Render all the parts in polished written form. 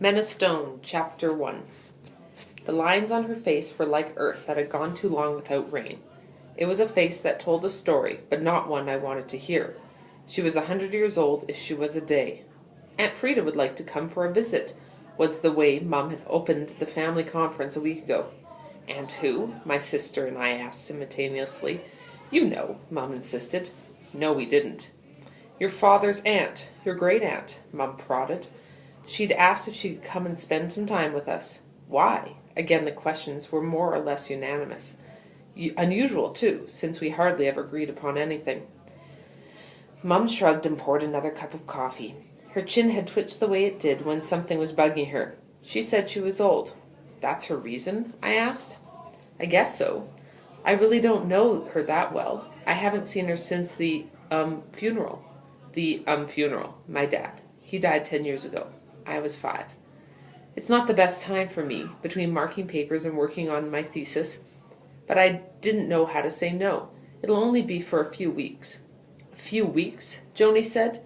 Menna Stone, Chapter 1. The lines on her face were like earth that had gone too long without rain. It was a face that told a story, but not one I wanted to hear. She was 100 years old if she was a day. Aunt Frida would like to come for a visit, was the way Mum had opened the family conference a week ago. Aunt who? My sister and I asked simultaneously. You know, Mum insisted. No, we didn't. Your father's aunt, your great-aunt, Mum prodded. She'd asked if she could come and spend some time with us. Why? Again, the questions were more or less unanimous. Unusual, too, since we hardly ever agreed upon anything. Mum shrugged and poured another cup of coffee. Her chin had twitched the way it did when something was bugging her. She said she was old. That's her reason? I asked. I guess so. I really don't know her that well. I haven't seen her since the, funeral. Funeral. My dad. He died 10 years ago. I was 5. It's not the best time for me, between marking papers and working on my thesis. But I didn't know how to say no. It'll only be for a few weeks. A few weeks, Joni said.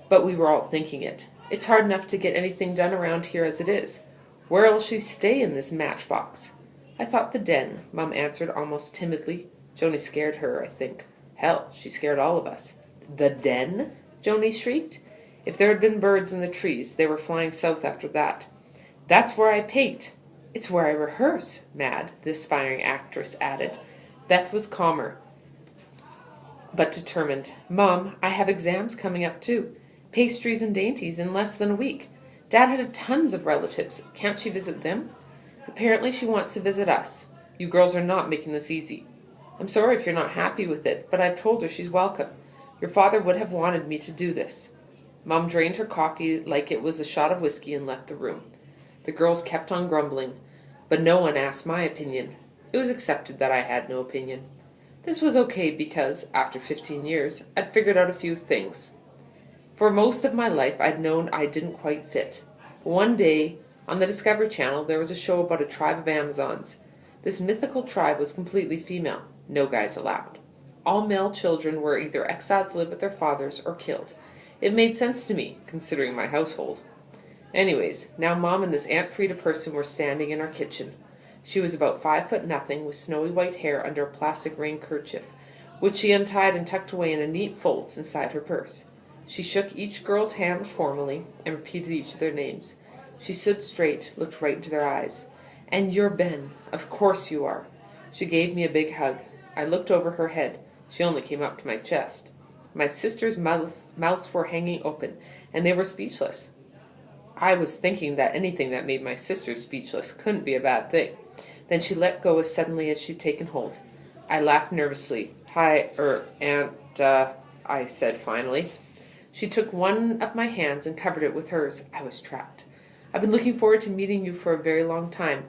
But we were all thinking it. It's hard enough to get anything done around here as it is. Where'll she stay in this matchbox? I thought the den, Mum answered almost timidly. Joni scared her, I think. Hell, she scared all of us. The den? Joni shrieked. If there had been birds in the trees, they were flying south after that. That's where I paint. It's where I rehearse, Mad, the aspiring actress added. Beth was calmer, but determined. Mom, I have exams coming up too. Pastries and dainties in less than a week. Dad had tons of relatives. Can't she visit them? Apparently she wants to visit us. You girls are not making this easy. I'm sorry if you're not happy with it, but I've told her she's welcome. Your father would have wanted me to do this. Mum drained her coffee like it was a shot of whiskey and left the room. The girls kept on grumbling, but no one asked my opinion. It was accepted that I had no opinion. This was okay because, after 15 years, I'd figured out a few things. For most of my life, I'd known I didn't quite fit. One day, on the Discovery Channel, there was a show about a tribe of Amazons. This mythical tribe was completely female, no guys allowed. All male children were either exiled to live with their fathers or killed. It made sense to me, considering my household. Anyways, now Mom and this Aunt Frida person were standing in our kitchen. She was about 5'0", with snowy white hair under a plastic rain kerchief, which she untied and tucked away in a neat folds inside her purse. She shook each girl's hand formally and repeated each of their names. She stood straight, looked right into their eyes. And you're Ben. Of course you are. She gave me a big hug. I looked over her head. She only came up to my chest. My sisters' mouths were hanging open, and they were speechless. I was thinking that anything that made my sisters speechless couldn't be a bad thing. Then she let go as suddenly as she'd taken hold. I laughed nervously. Hi, Aunt, I said finally. She took one of my hands and covered it with hers. I was trapped. I've been looking forward to meeting you for a very long time.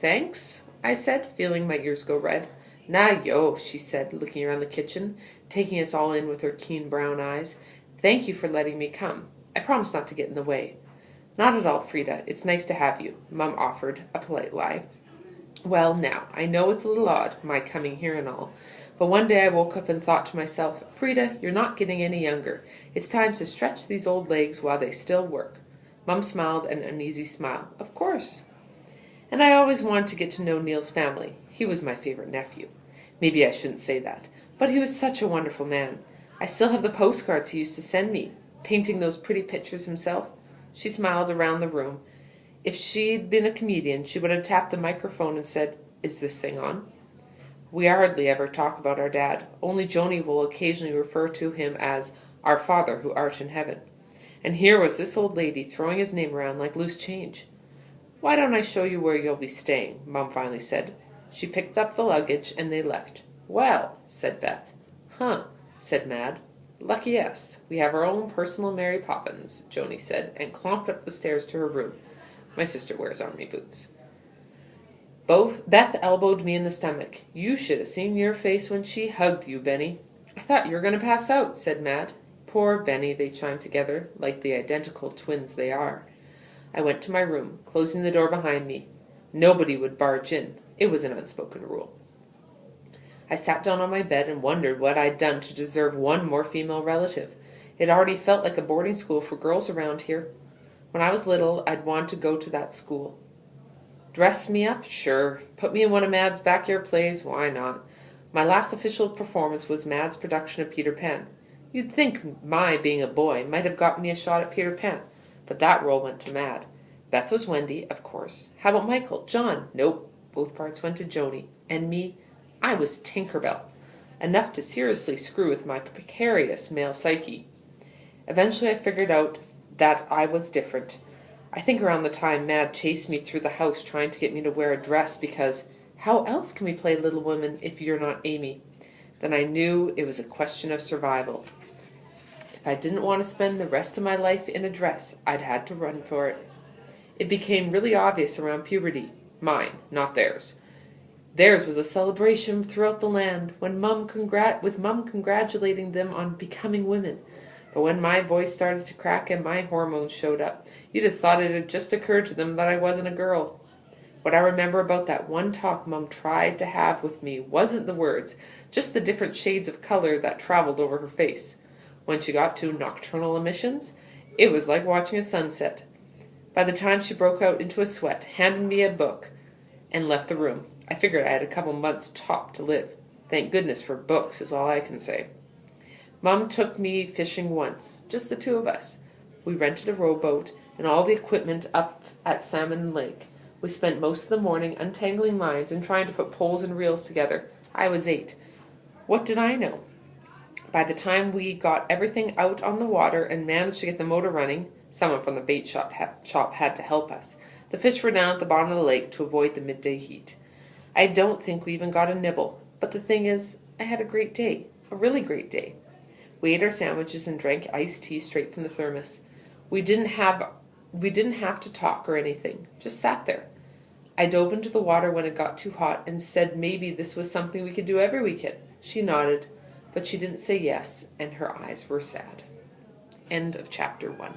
Thanks, I said, feeling my ears go red. Nah, yo, she said, looking around the kitchen, taking us all in with her keen brown eyes. Thank you for letting me come. I promise not to get in the way. Not at all, Frida. It's nice to have you, Mum offered, a polite lie. Well, now, I know it's a little odd, my coming here and all, but one day I woke up and thought to myself, Frida, you're not getting any younger. It's time to stretch these old legs while they still work. Mum smiled an uneasy smile. Of course. And I always wanted to get to know Neil's family. He was my favorite nephew. Maybe I shouldn't say that, but he was such a wonderful man. I still have the postcards he used to send me, painting those pretty pictures himself. She smiled around the room. If she'd been a comedian, she would have tapped the microphone and said, Is this thing on? We hardly ever talk about our dad. Only Joni will occasionally refer to him as our Father who art in heaven. And here was this old lady throwing his name around like loose change. Why don't I show you where you'll be staying? Mum finally said. She picked up the luggage and they left. Well, said Beth. Huh, said Mad. Lucky us. We have our own personal Mary Poppins, Joni said, and clomped up the stairs to her room. My sister wears army boots. Beth elbowed me in the stomach. You should have seen your face when she hugged you, Benny. I thought you were going to pass out, said Mad. Poor Benny, they chimed together, like the identical twins they are. I went to my room, closing the door behind me. Nobody would barge in. It was an unspoken rule. I sat down on my bed and wondered what I'd done to deserve one more female relative. It already felt like a boarding school for girls around here. When I was little, I'd want to go to that school. Dress me up? Sure. Put me in one of Mad's backyard plays? Why not? My last official performance was Mad's production of Peter Pan. You'd think my being a boy might have got me a shot at Peter Pan, but that role went to Mad. Beth was Wendy, of course. How about Michael? John? Nope. Both parts went to Joni. And me? I was Tinkerbell. Enough to seriously screw with my precarious male psyche. Eventually I figured out that I was different. I think around the time Mad chased me through the house trying to get me to wear a dress because how else can we play Little Women if you're not Amy? Then I knew it was a question of survival. If I didn't want to spend the rest of my life in a dress, I'd had to run for it. It became really obvious around puberty. Mine, not theirs. Theirs was a celebration throughout the land, with Mum congratulating them on becoming women. But when my voice started to crack and my hormones showed up, you'd have thought it had just occurred to them that I wasn't a girl. What I remember about that one talk Mum tried to have with me wasn't the words, just the different shades of color that traveled over her face. When she got to nocturnal emissions, it was like watching a sunset. By the time she broke out into a sweat, handed me a book, and left the room, I figured I had a couple months top to live. Thank goodness for books is all I can say. Mum took me fishing once, just the two of us. We rented a rowboat and all the equipment up at Salmon Lake. We spent most of the morning untangling lines and trying to put poles and reels together. I was 8. What did I know? By the time we got everything out on the water and managed to get the motor running, someone from the bait shop had to help us. The fish were down at the bottom of the lake to avoid the midday heat. I don't think we even got a nibble, but the thing is, I had a great day, a really great day. We ate our sandwiches and drank iced tea straight from the thermos. We didn't have to talk or anything, just sat there. I dove into the water when it got too hot and said maybe this was something we could do every weekend. She nodded, but she didn't say yes, and her eyes were sad. End of chapter 1.